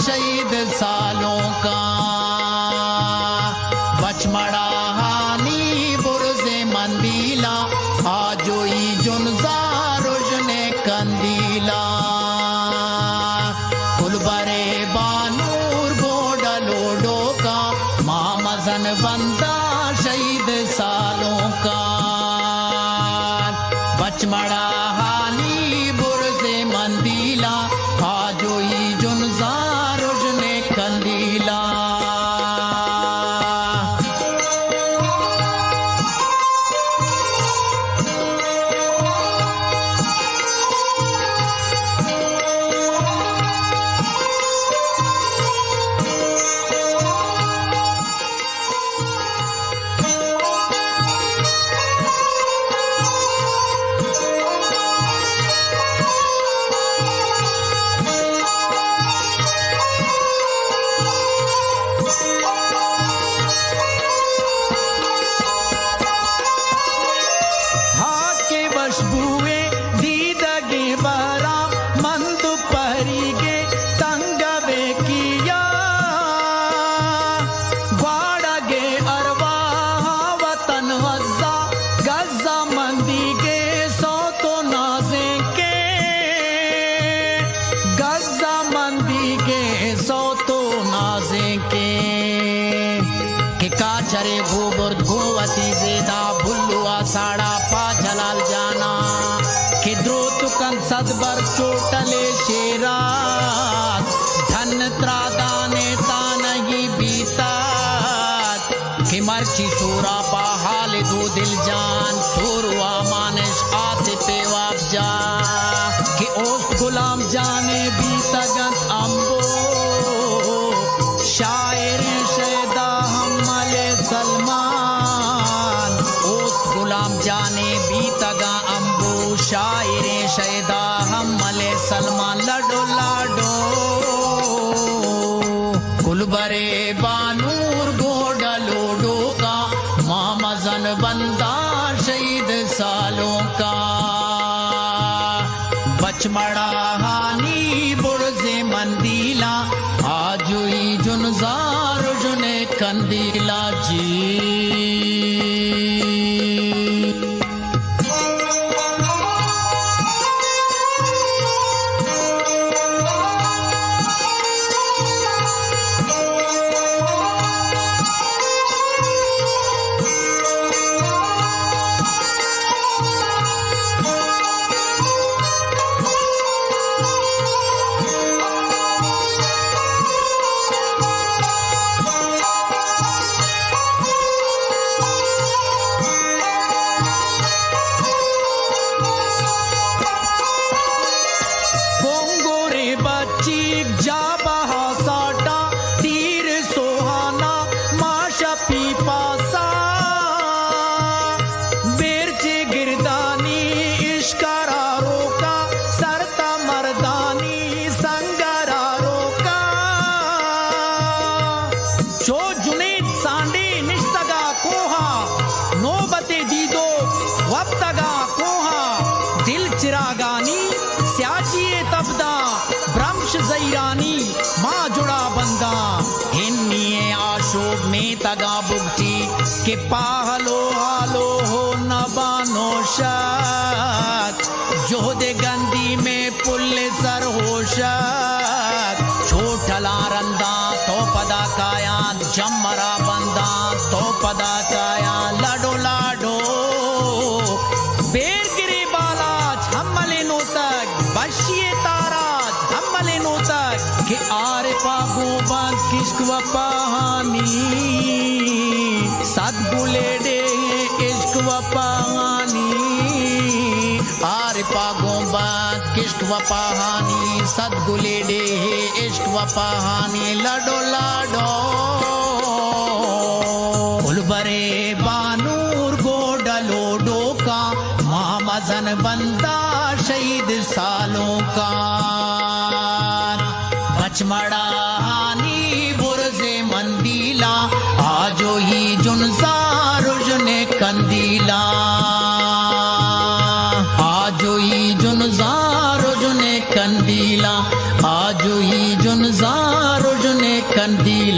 शहीद सालों का। बचमड़ा हानी बुरजे मंदीला आजोई जुनजा रुजने कंदीला। कुलबरे बानूर गोडलोडो का मामजन बंदा शहीद सालों का। बचमड़ा हानी बुरजे मंदीला आजोई जुनजा रुजने कंदीला। खुशबुए दीदगे बरा मंद परिगे तंगवे किया ग्वाड़गे अरवा वतन वज़ा गज़ा मंदी के सौ तो नाजे के गज़ा मंदी के सौ तो नाजे के काचरे गोबर गोवती जेदा भुल्लुआ साड़ा पा जलाल जाना कि द्रोतुकन सदबर चोटले शेरा धन त्रादाने तानही बीता कि मर्ची सूरा बाहाल दो दिल जान सूरुआ मानिश आते पेवाब जा कि ओस्ट गुलाम जाने बीता गंत अम्बो शायर शैदा सलमान ओस गुलाम जाने बीतगा अम्बू शायरे शैदा हमले सलमान लडो लाडो कुलबरे बानूर गोडलोडो का मामजन बंदा शहीद सालों का। बचमड़ा हानी बुरजे मंदीला आजुई जुनजार जुने कंदीला जी। जा बहा साटा तीर सोहाना माशा पीपासा बेरचे गिरदानी इश्कारा रोका सरता मर्दानी संगारा रोका जो जुनेद सांडे निश्तगा कोहा नोबते दीदो वक्तगा कोहा दिल चिरागानी स्याचिए तबदा ब्रह्मश जैरानी माँ जुड़ा बंदा हिन्निये आशोक में तगा बुगटी के पाहलो हालो हो नबानो शात जोदे गंदी में पुल्ले सर हो शात छोटला रंदा तो पदा काया जमरा बंदा तो पदा काया लाडो लाडो बेर गिरे बाला झम्मले नो तक बशिए तारा झम्मले नो तक कि आरे पागो बांध किश्क व पहानी सदगुले डे इश्क व पहानी आरे पागो बांध किश्क व पहानी सदगुले डे इश्क व पहानी लाडो लाडो कुलबरे बानूर गोडलोडो का मामजन बंदा शहीद सालों का। बचमड़ा हानी बुरजे मंदीला आजो ही जुनजार जुने कंदीला आजो ही जुनजार जुने कंदीला आजो ही जुनजार कंदीला